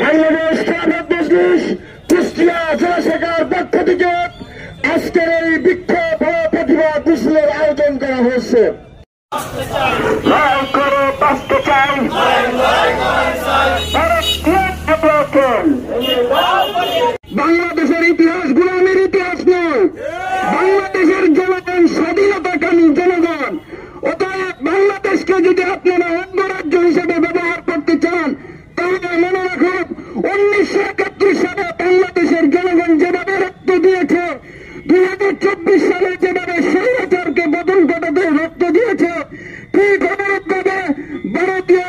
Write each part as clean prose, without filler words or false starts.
বাংলাদেশ খেলাফত মজলিস কুষ্টিয়া জেলা শাখার পক্ষ থেকে আজকের এই বিক্ষোভ ও প্রতিবাদ মিছিলের আয়োজন করা হয়েছে। বাংলাদেশের ইতিহাস গোলামের ইতিহাস নয়, বাংলাদেশের জনগণ স্বাধীনতাকামী জনগণ। অতএব বাংলাদেশকে যদি আপনারা অঙ্গরাজ্য হিসেবে ব্যবহার করতে চান তাহলে মনে রাখুন 1971 সালে বাংলাদেশের জনগণ যেভাবে রক্ত দিয়েছে, 2024 সালে যেভাবে স্বৈরাচারকে বদল ঘটাতে রক্ত দিয়েছে, ঠিক অনুরূপভাবে ভারতীয়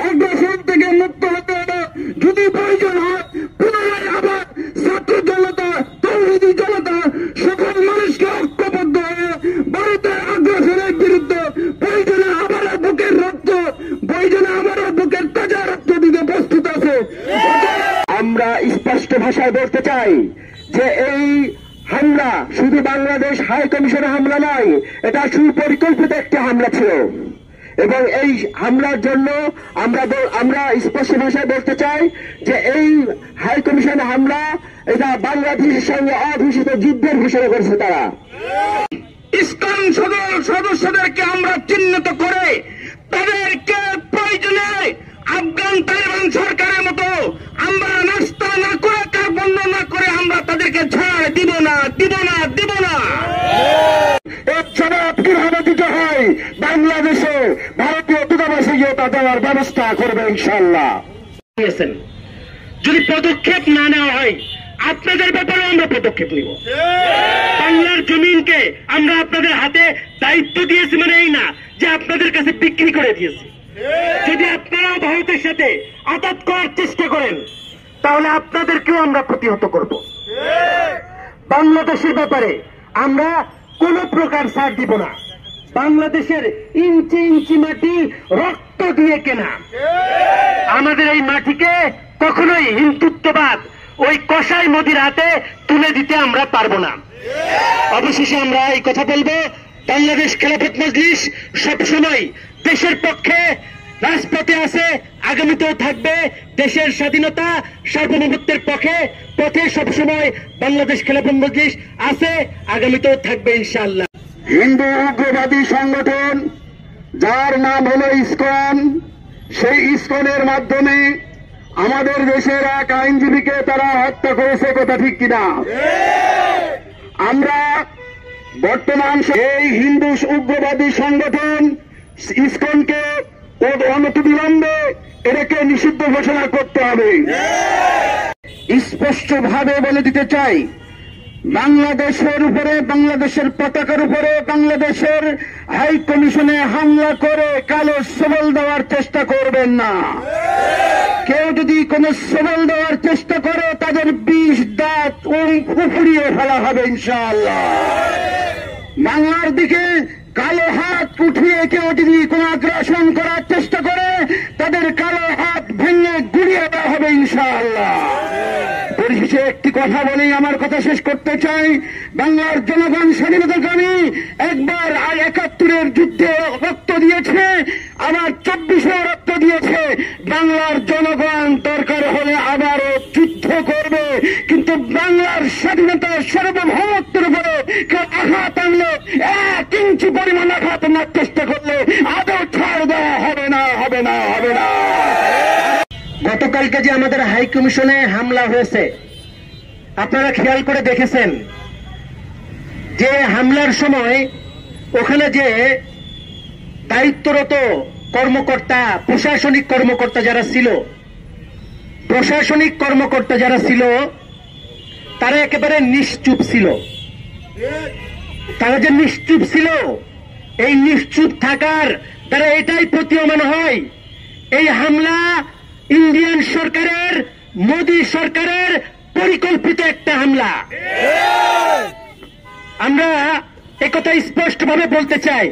আগ্রাসন থেকে মুক্ত হতে হবে। যদি প্রয়োজন হয় পুনরায় আবার ছাত্র জনতা, তৌহিদি জনতা সকল মানুষকে ঐক্যবদ্ধ হয়ে ভারতের আগ্রাসনের বিরুদ্ধে প্রয়োজনে আবারও বুকের রক্ত, প্রয়োজনে আবারও বুকের তাজা রক্ত দিতে প্রস্তুত আছে। আমরা স্পষ্ট ভাষায় বলতে চাই যে এই হামলা শুধু বাংলাদেশ হাই কমিশনের হামলা নয়, এটা সুপরিকল্পিত একটি হামলা ছিল এবং এই হামলার জন্য আমরা স্পষ্ট ভাষায় বলতে চাই যে এই হাই কমিশনের হামলা এটা বাংলাদেশের সঙ্গে অঘোষিত যুদ্ধের ঘোষণা করেছে তারা। ইসকন সদস্যদেরকে আমরা চিহ্নিত করে তাদেরকে প্রয়োজনে আফগান তালেবান সরকারের মতো আমরা নাস্তা না করে, কার বন্ধ না করে আমরা তাদেরকে ছাড় দিব না, দিব না, দিব না। এর জবাব কিভাবে দিতে হয় বাংলাদেশে ভারতীয় দূতাবাসে গিয়ে তা দেওয়ার ব্যবস্থা করবে ইনশাআল্লাহ। যদি পদক্ষেপ না নেওয়া হয় আপনাদের ব্যাপারে আমরা পদক্ষেপ নিব। বাংলার জমিনকে আমরা আপনাদের হাতে দায়িত্ব দিয়েছি, মানে এই না যে আপনাদের কাছে বিক্রি করে দিয়েছি। যদি আপনারাও ভারতের সাথে আঘাত করার চেষ্টা করেন তাহলে আপনাদেরকেও আমরা প্রতিহত করব। বাংলাদেশের ব্যাপারে আমরা কোন প্রকার ছাড় দিব না। বাংলাদেশের ইঞ্চি ইঞ্চি মাটি রক্ত দিয়ে কেনা, আমাদের এই মাটিকে কখনোই হিন্দুত্ববাদ ওই কসাই মোদির হাতে তুলে দিতে আমরা পারবো না। অবশেষে আমরা এই কথা বলবো, বাংলাদেশ খেলাফত মজলিস সবসময় দেশের পক্ষে রাজপথে আছে, আগামীতেও থাকবে। দেশের স্বাধীনতা সার্বভৌমত্বের পথে সবসময় বাংলাদেশ খেলাফত মজলিস আছে, আগামীতেও থাকবে ইনশাআল্লাহ। হিন্দু উগ্রবাদী সংগঠন যার নাম হলো ইসকন, সেই ইসকনের মাধ্যমে আমাদের দেশের এক আইনজীবীকে তারা হত্যা করেছে, কথা ঠিক কিনা? আমরা বর্তমান এই হিন্দু উগ্রবাদী সংগঠন ইসকনকে অনতিবিলম্বে এটাকে নিষিদ্ধ ঘোষণা করতে হবে। স্পষ্টভাবে বলে দিতে চাই, বাংলাদেশের উপরে, বাংলাদেশের পতাকার উপরে বাংলাদেশের হাই কমিশনে হামলা করে কালো সবল দেওয়ার চেষ্টা করবেন না। কেউ যদি কোন সবল দেওয়ার চেষ্টা করে তাদের 20 দাঁত উপড়িয়ে ফেলা হবে ইনশাআল্লাহ। বাংলার দিকে কালো হাত উঠিয়ে কেউ যদি কোন আগ্রাসন করার চেষ্টা করে তাদের কালো হাত ভেঙে গুড়িয়ে দেওয়া হবে ইনশাআল্লাহ। পরিশেষে একটি কথা বলেই আমার কথা শেষ করতে চাই, বাংলার জনগণ স্বাধীনতাকামী একবার 71-এর যুদ্ধে রক্ত দিয়েছে, আবার 24-এ রক্ত দিয়েছে। বাংলার জনগণ দরকার হলে আবারও যুদ্ধ করবে, কিন্তু বাংলার স্বাধীনতার সার্বভৌমত্বের উপরে কেউ আঘাত আনলে, 1 ইঞ্চি পরিমাণ আঘাত আনার চেষ্টা করলে আদৌ ছাড় দেওয়া হবে না, হবে না, হবে না। গতকালকে যে আমাদের হাই কমিশনে হামলা হয়েছে আপনারা খেয়াল করে দেখেছেন যে হামলার সময় ওখানে যে দায়িত্বরত কর্মকর্তা, প্রশাসনিক কর্মকর্তা যারা ছিল তারা একেবারে নিশ্চুপ ছিল। তারা যে নিশ্চুপ ছিল, এই নিশ্চুপ থাকার দ্বারা এটাই প্রতীয়মান হয় এই হামলা ইন্ডিয়ান সরকারের, মোদী সরকারের পরিকল্পিত একটা হামলা। আমরা একথা স্পষ্টভাবে বলতে চাই,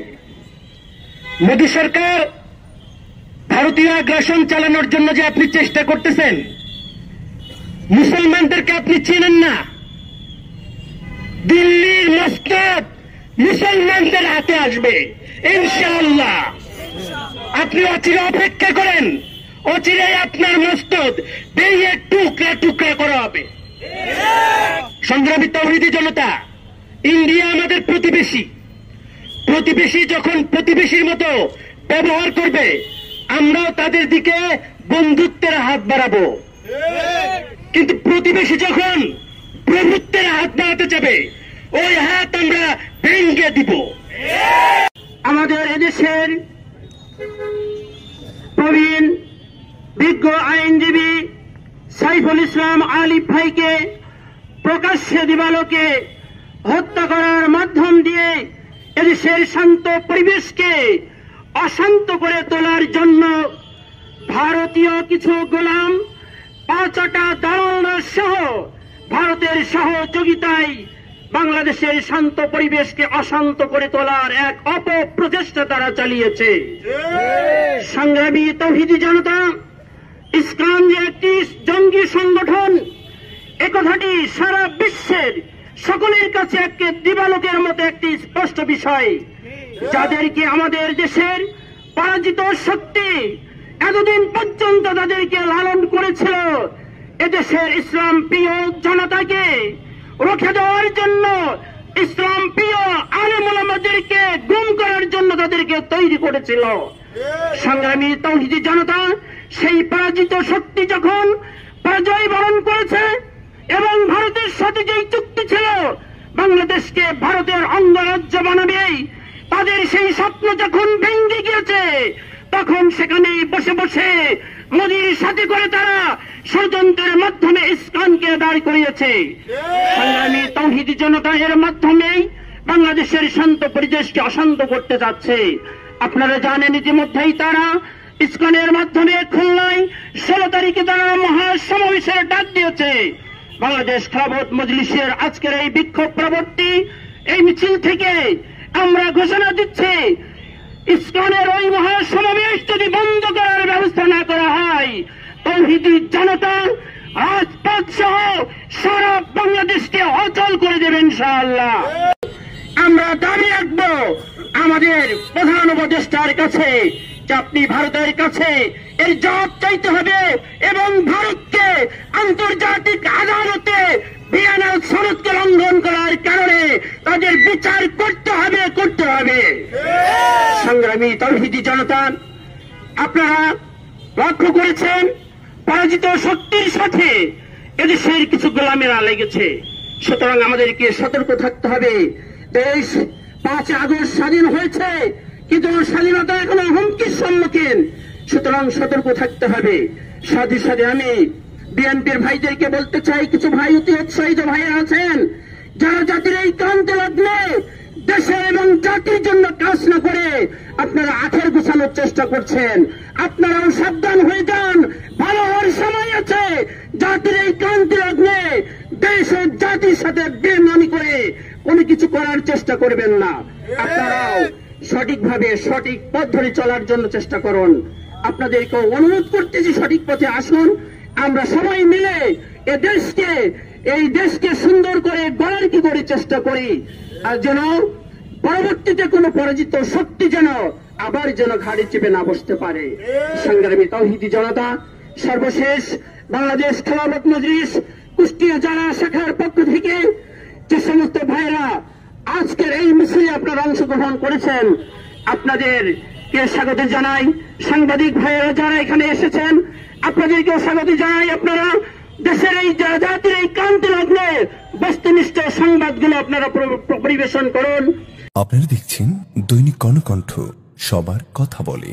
মোদী সরকার ভারতীয় আগ্রাসন চালানোর জন্য যে আপনি চেষ্টা করতেছেন, মুসলমানদেরকে আপনি চেনেন না। দিল্লির মসনদ মুসলমানদের হাতে আসবে ইনশাআল্লাহ। আপনি অচিরে অপেক্ষা করেন, অচিরে আপনার মস্তক ভেঙে টুকরা টুকরা করা হবে। সংগ্রামী তাওহীদি জনতা, ইন্ডিয়া আমাদের প্রতিবেশী। প্রতিবেশী যখন প্রতিবেশীর মতো ব্যবহার করবে, আমরাও তাদের দিকে বন্ধুত্বের হাত বাড়াবো। কিন্তু প্রতিবেশী যখন প্রভুত্বের হাত বাড়াতে যাবে, ওই হাত আমরা ভেঙে দিব। আমাদের এদেশের প্রবীণ বিজ্ঞ আইনজীবী সাইফুল ইসলাম আলিফ ভাইকে প্রকাশ্যে দিবালোকে হত্যা করার মাধ্যম দিয়ে এদেশের শান্ত পরিবেশকে অশান্ত করে তোলার জন্য ভারতীয় কিছু গোলাম, পাঁচটা দালাল সহ ভারতের সহযোগিতায় বাংলাদেশের শান্ত পরিবেশকে অশান্ত করে তোলার এক অপপ্রচেষ্টা তারা চালিয়েছে। সংগ্রামী তাওহীদি জনতা, ইসলাম যে একটি জঙ্গি সংগঠন, একথাটি সারা বিশ্বের সকলের কাছে একটি দিবালোকের মতো একটি স্পষ্ট বিষয়। যাদেরকে আমাদের দেশের পরাজিত শক্তি এতদিন পর্যন্ত তাদেরকে লালন করেছিল, এদেশের ইসলাম প্রিয় জনতাকে রক্ষা দেওয়ার জন্য, ইসলাম প্রিয় আলেম ওলামাদেরকে গুম করার জন্য তাদেরকে তৈরি করেছিল। সংগ্রামী তাওহীদি জনতা, সেই পরাজিত শক্তি যখন পরাজয় বরণ করেছে এবং ভারতের সাথে যেই চুক্তি ছিল বাংলাদেশকে ভারতের অঙ্গরাজ্য বানাবে, তাদের সেই স্বপ্ন যখন ভেঙে গিয়েছে, তখন সেখানেই বসে বসে মোদির সাথে করে তারা ষড়যন্ত্রের মাধ্যমে ইসলামকে দাঁড় করিয়েছে। সংগ্রামী তাওহীদি জনতা, এর মাধ্যমেই বাংলাদেশের শান্ত পরিবেশকে অশান্ত করতে যাচ্ছে। আপনারা জানেন ইতিমধ্যেই তারা ইসলামের মাধ্যমে খুলনায় 16 তারিখে তারা মহাসমাবেশের ডাক দিয়েছে। বাংলাদেশ খেলাফত মজলিসের আজকের এই বিক্ষোভ পরবর্তী এই মিছিল থেকে আমরা ঘোষণা দিচ্ছি, ইসলামের ওই মহাসমাবেশ যদি বন্ধ করার ব্যবস্থা না করা হয়, তাওহীদি জনতা রাজপথ সহ সারা বাংলাদেশকে অচল করে দেবে ইনশাআল্লাহ। আমরা দাবি রাখবো আমাদের প্রধান উপদেষ্টার কাছে যে আপনি ভারতের কাছে এর জবাব চাইতে হবে এবং ভারতকে আন্তর্জাতিক আদালতে ভিয়েনা সনদকে লঙ্ঘন করার কারণে তাদের বিচার করতে হবে। সংগ্রামী তাওহীদি জনতা, আপনারা লক্ষ্য করেছেন পরাজিত শক্তির সাথে এদেশের কিছু গোলামেরা লেগেছে। সুতরাং আমাদেরকে সতর্ক থাকতে হবে। দেশ 5 আগস্ট স্বাধীন হয়েছে, কিন্তু স্বাধীনতা এখনো হুমকির সম্মুখীন। সুতরাং সতর্ক থাকতে হবে। সাথে সাথে আমি বিএনপির ভাইদেরকে বলতে চাই, কিছু ভাই অতি উৎসাহিত ভাইয়েরা আছেন যারা জাতির এই ক্রান্তি লগ্নে দেশে এবং জাতির জন্য কাজ না করে আপনারা আখের গোছানোর চেষ্টা করছেন। আপনারাও সাবধান হয়ে যান, ভালো হওয়ার সময় আছে। জাতির এই ক্রান্তি লগ্নে দেশ ও জাতির সাথে বেইমানি করে কোনো কিছু করার চেষ্টা করবেন না। আপনারাও সঠিকভাবে সঠিক পথ ধরে চলার জন্য চেষ্টা করুন। আপনাদেরকে অনুরোধ করতেছি, সঠিক পথে আসুন। আমরা সবাই মিলে এই দেশকে সুন্দর করে গড়ার কি করে চেষ্টা করি, আর যেন পরবর্তীতে কোনো পরাজিত শক্তি যেন আবার ঘাড়ে চেপে না বসতে পারে। সংগ্রামী তাওহীদি জনতা, সর্বশেষ বাংলাদেশ খেলাফত মজলিস কুষ্টিয়া জেলা শাখার পক্ষ থেকে যে সমস্ত ভাইরা আজকের এই মিছিলে আপনারা অংশগ্রহণ করেছেন, আপনাদেরকে স্বাগত জানাই। সাংবাদিক ভাইয়েরা যারা এখানে এসেছেন, আপনাদেরকেও স্বাগত জানাই। আপনারা দেশের এই জাতির এই ক্রান্তি লগ্নে বস্তুনিষ্ঠ সংবাদগুলো আপনারা পরিবেশন করুন। আপনারা দেখছেন দৈনিক কর্ণকণ্ঠ, সবার কথা বলে।